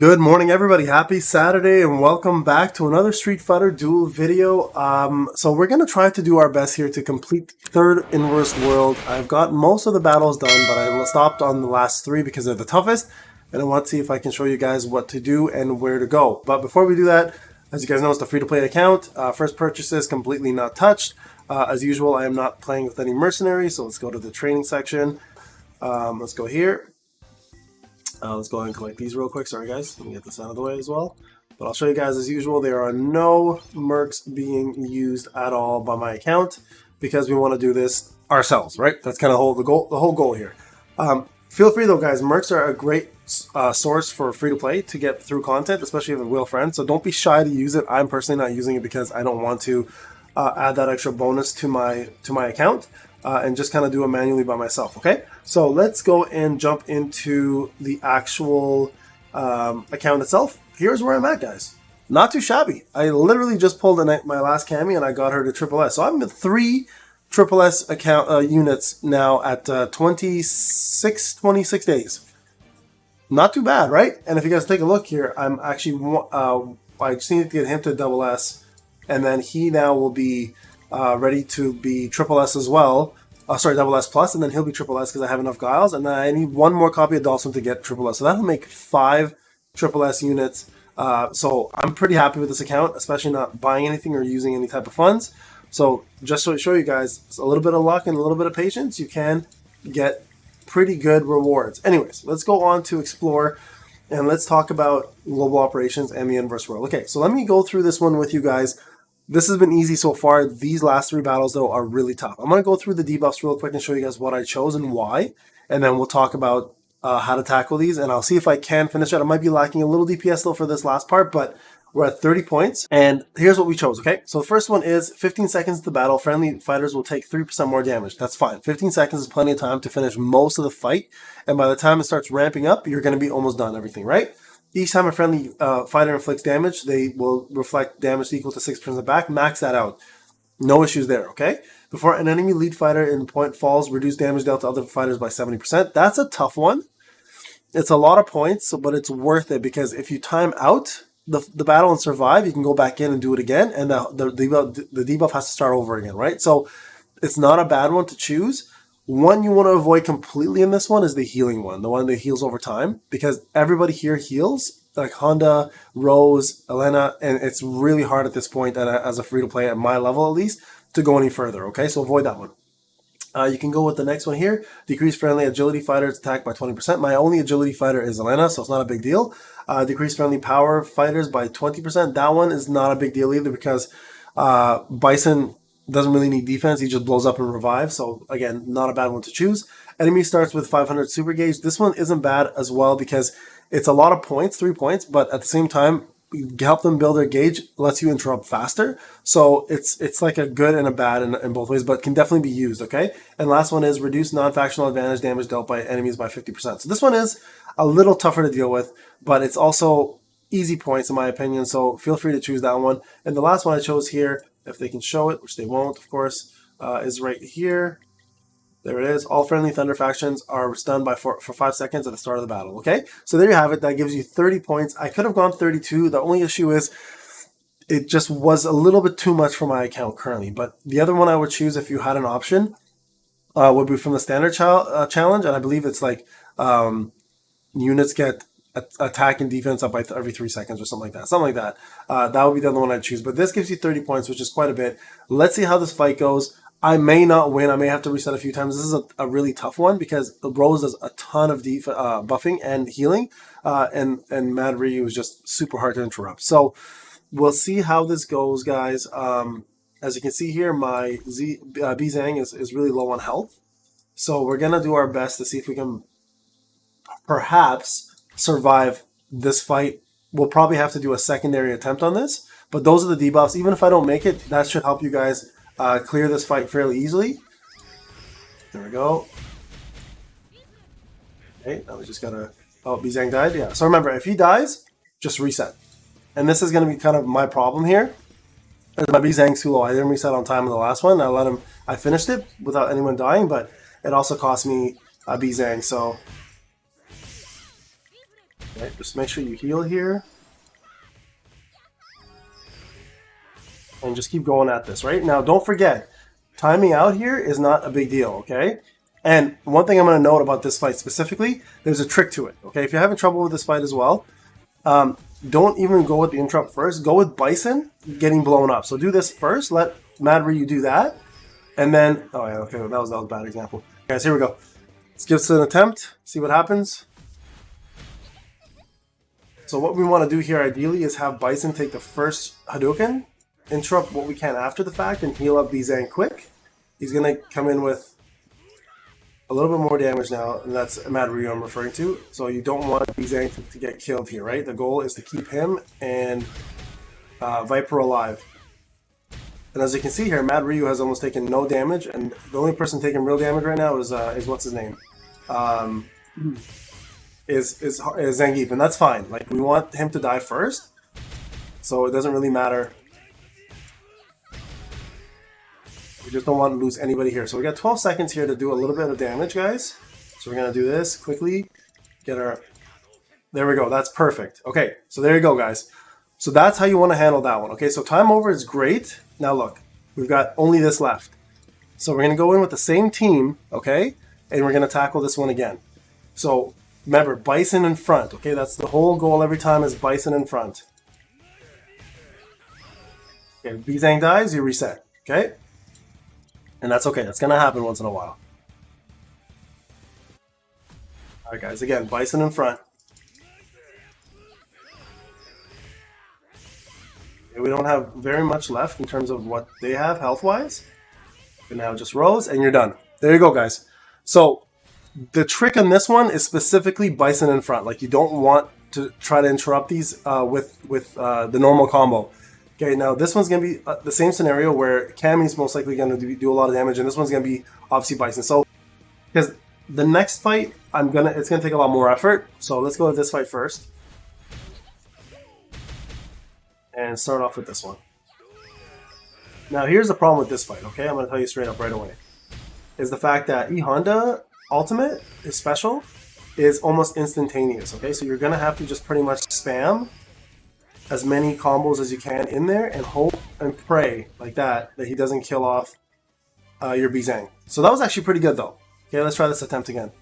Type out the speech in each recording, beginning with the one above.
Good morning, everybody. Happy Saturday, and welcome back to another Street Fighter Duel video. So we're going to try to do our best here to complete third inverse world. I've got most of the battles done, but I stopped on the last three because they're the toughest, and I want to see if I can show you guys what to do and where to go. But before we do that, as you guys know, it's a free-to-play account. First purchases completely not touched. As usual, I am not playing with any mercenaries, so let's go to the training section. Let's go here. Let's go ahead and collect these real quick. Sorry guys, let me get this out of the way as well. But I'll show you guys as usual, there are no mercs being used at all by my account because we want to do this ourselves, right? That's kind of the whole goal here. Feel free though guys, mercs are a great source for free to play to get through content, especially if you have real friends. So don't be shy to use it. I'm personally not using it because I don't want to add that extra bonus to my account. And just kind of do it manually by myself, okay? So let's go and jump into the actual account itself. Here's where I'm at, guys. Not too shabby. I literally just pulled my last cami and I got her to Triple S. So I'm at 3 Triple S account units now at 26 days. Not too bad, right? And if you guys take a look here, I'm actually, I just need to get him to double S, and then he now will be ready to be Triple S as well. Sorry, Double S plus, and then he'll be Triple S because I have enough Guiles, and then I need one more copy of Dawson to get Triple S. So that'll make 5 Triple S units. So I'm pretty happy with this account, especially not buying anything or using any type of funds. So just to show you guys, a little bit of luck and a little bit of patience, you can get pretty good rewards. Anyways, let's go on to explore, and let's talk about global operations and the inverse world. Okay, so let me go through this one with you guys. This has been easy so far. These last 3 battles, though, are really tough. I'm going to go through the debuffs real quick and show you guys what I chose and why. And then we'll talk about how to tackle these. And I'll see if I can finish it. I might be lacking a little DPS, though, for this last part. But we're at 30 points. And here's what we chose, okay? So the first one is 15 seconds to the battle. Friendly fighters will take 3% more damage. That's fine. 15 seconds is plenty of time to finish most of the fight. And by the time it starts ramping up, you're going to be almost done everything, right? Each time a friendly fighter inflicts damage, they will reflect damage equal to 6% back. Max that out. No issues there, okay? Before an enemy lead fighter in point falls, reduce damage dealt to other fighters by 70%. That's a tough one. It's a lot of points, but it's worth it because if you time out the battle and survive, you can go back in and do it again, and the debuff has to start over again, right? So it's not a bad one to choose. One you want to avoid completely in this one is the healing one, the one that heals over time, because everybody here heals, like Honda, Rose, Elena, and it's really hard at this point as a free-to-play, at my level at least, to go any further, okay? So avoid that one. You can go with the next one here, decrease friendly agility fighters attack by 20%. My only agility fighter is Elena, so it's not a big deal. Decrease friendly power fighters by 20%. That one is not a big deal either because Bison doesn't really need defense. He just blows up and revives. So again, not a bad one to choose. Enemy starts with 500 super gauge. This one isn't bad as well because it's a lot of points, 3 points, but at the same time, help them build their gauge lets you interrupt faster. So it's like a good and a bad in both ways, but can definitely be used, okay? And last one is reduce non-factional advantage damage dealt by enemies by 50%. So this one is a little tougher to deal with, but it's also easy points in my opinion. So feel free to choose that one. And the last one I chose here, if they can show it, which they won't, of course, is right here. There it is. All friendly Thunder factions are stunned for 5 seconds at the start of the battle, okay? So there you have it. That gives you 30 points. I could have gone 32. The only issue is it just was a little bit too much for my account currently. But the other one I would choose if you had an option would be from the standard challenge, and I believe it's like units get attack and defense up by every 3 seconds or something like that. Something like that. That would be the other one I'd choose. But this gives you 30 points, which is quite a bit. Let's see how this fight goes. I may not win. I may have to reset a few times. This is a really tough one because Rose does a ton of buffing and healing. And Mad Ryu is just super hard to interrupt. So we'll see how this goes, guys. As you can see here, my Bizang is really low on health. So we're going to do our best to see if we can perhaps survive this fight. We'll probably have to do a secondary attempt on this, but those are the debuffs. Even if I don't make it, that should help you guys clear this fight fairly easily. There we go. Okay, now we just gotta... Oh, Bizang died? Yeah. So remember, if he dies, just reset. And this is going to be kind of my problem here. My Bizang's too low. I didn't reset on time in the last one. I finished it without anyone dying, but it also cost me a Bizang, so Okay, just make sure you heal here. And just keep going at this, right? Now, don't forget, timing out here is not a big deal, okay? And one thing I'm going to note about this fight specifically, there's a trick to it, okay? If you're having trouble with this fight as well, don't even go with the interrupt first. Go with Bison getting blown up. So do this first. Let Mad Ryu do that. And then, oh yeah, okay, that was a bad example. Guys, here we go. Let's give this an attempt, see what happens. So what we want to do here ideally is have Bison take the first Hadouken, interrupt what we can after the fact, and heal up Bizang quick. He's going to come in with a little bit more damage now, and that's Mad Ryu I'm referring to. So you don't want Bizang to get killed here, right? The goal is to keep him and Viper alive. And as you can see here, Mad Ryu has almost taken no damage, and the only person taking real damage right now is what's his name? Is Zangief, and that's fine. Like, we want him to die first, so it doesn't really matter. We just don't want to lose anybody here. So we got 12 seconds here to do a little bit of damage, guys. So we're going to do this quickly. Get our... There we go. That's perfect. Okay, so there you go, guys. So that's how you want to handle that one. Okay, so time over is great. Now look, we've got only this left. So we're going to go in with the same team, okay? And we're going to tackle this one again. So remember, Bison in front, okay? That's the whole goal every time is Bison in front. Okay, if Bizang dies, you reset, okay? And that's okay. That's going to happen once in a while. All right, guys. Again, Bison in front. Okay, we don't have very much left in terms of what they have health-wise. And now just Rose, and you're done. There you go, guys. So the trick on this one is specifically Bison in front. Like, you don't want to try to interrupt these with the normal combo. Okay, now this one's going to be the same scenario where Cammy's most likely going to do a lot of damage, and this one's going to be obviously Bison. So, because the next fight, it's going to take a lot more effort. So let's go with this fight first. And start off with this one. Now here's the problem with this fight, okay? I'm going to tell you straight up right away. Is the fact that E-Honda ultimate, his special, is almost instantaneous, okay? So you're going to have to just pretty much spam as many combos as you can in there and hope and pray like that he doesn't kill off your Bizang. So that was actually pretty good though. Okay, let's try this attempt again.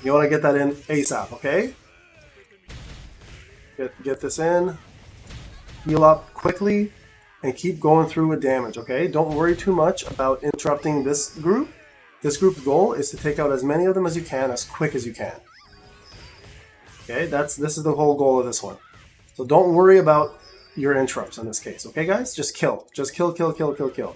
You want to get that in ASAP, okay? Get this in, heal up quickly, and keep going through with damage, okay? Don't worry too much about interrupting this group. This group's goal is to take out as many of them as you can, as quick as you can. Okay, this is the whole goal of this one. So don't worry about your interrupts in this case, okay, guys? Just kill. Just kill, kill, kill, kill, kill.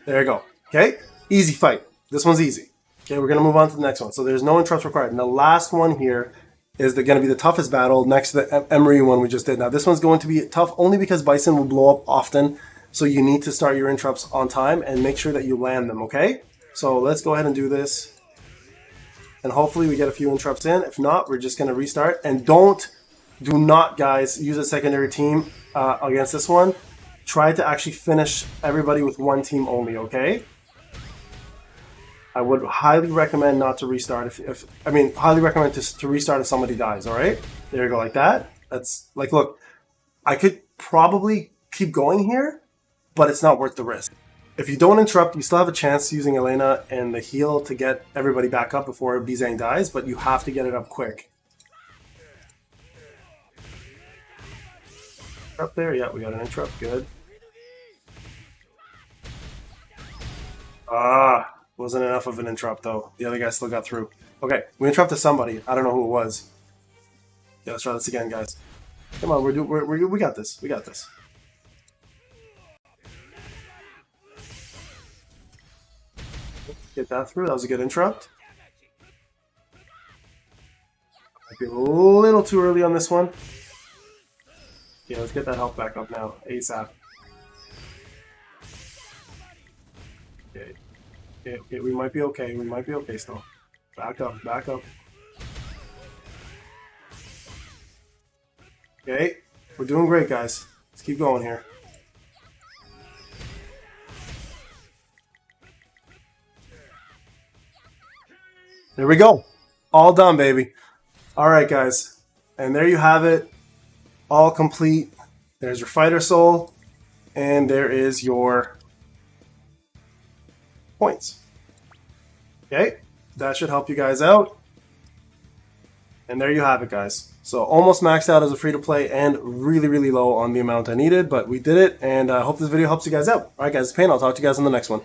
There you go. Okay? Easy fight. This one's easy. Okay, we're going to move on to the next one. So there's no interrupts required. And the last one here is going to be the toughest battle next to the Emery one we just did. Now, this one's going to be tough only because Bison will blow up often. So you need to start your interrupts on time and make sure that you land them, okay? So let's go ahead and do this. And hopefully we get a few interrupts in. If not, we're just going to restart. And do not, guys, use a secondary team against this one. Try to actually finish everybody with one team only, okay? I would highly recommend not to restart highly recommend to restart if somebody dies, alright? There you go, like that. That's, like, look, I could probably keep going here, but it's not worth the risk. If you don't interrupt, you still have a chance using Elena and the heal to get everybody back up before Bizang dies, but you have to get it up quick. Up there, yeah, we got an interrupt, good. Wasn't enough of an interrupt though. The other guy still got through. Okay, we interrupted somebody. I don't know who it was. Yeah, let's try this again, guys. Come on, we got this. We got this. Get that through. That was a good interrupt. Might be a little too early on this one. Yeah, let's get that health back up now, ASAP. Okay. Okay, we might be okay. We might be okay still. Back up, back up. Okay, we're doing great, guys. Let's keep going here. There we go. All done, baby. All right, guys. And there you have it. All complete. There's your fighter soul. And there is your points. Okay. That should help you guys out. And there you have it, guys. So almost maxed out as a free-to-play and really, really low on the amount I needed. But we did it. And I hope this video helps you guys out. All right, guys. It's Payne. I'll talk to you guys in the next one.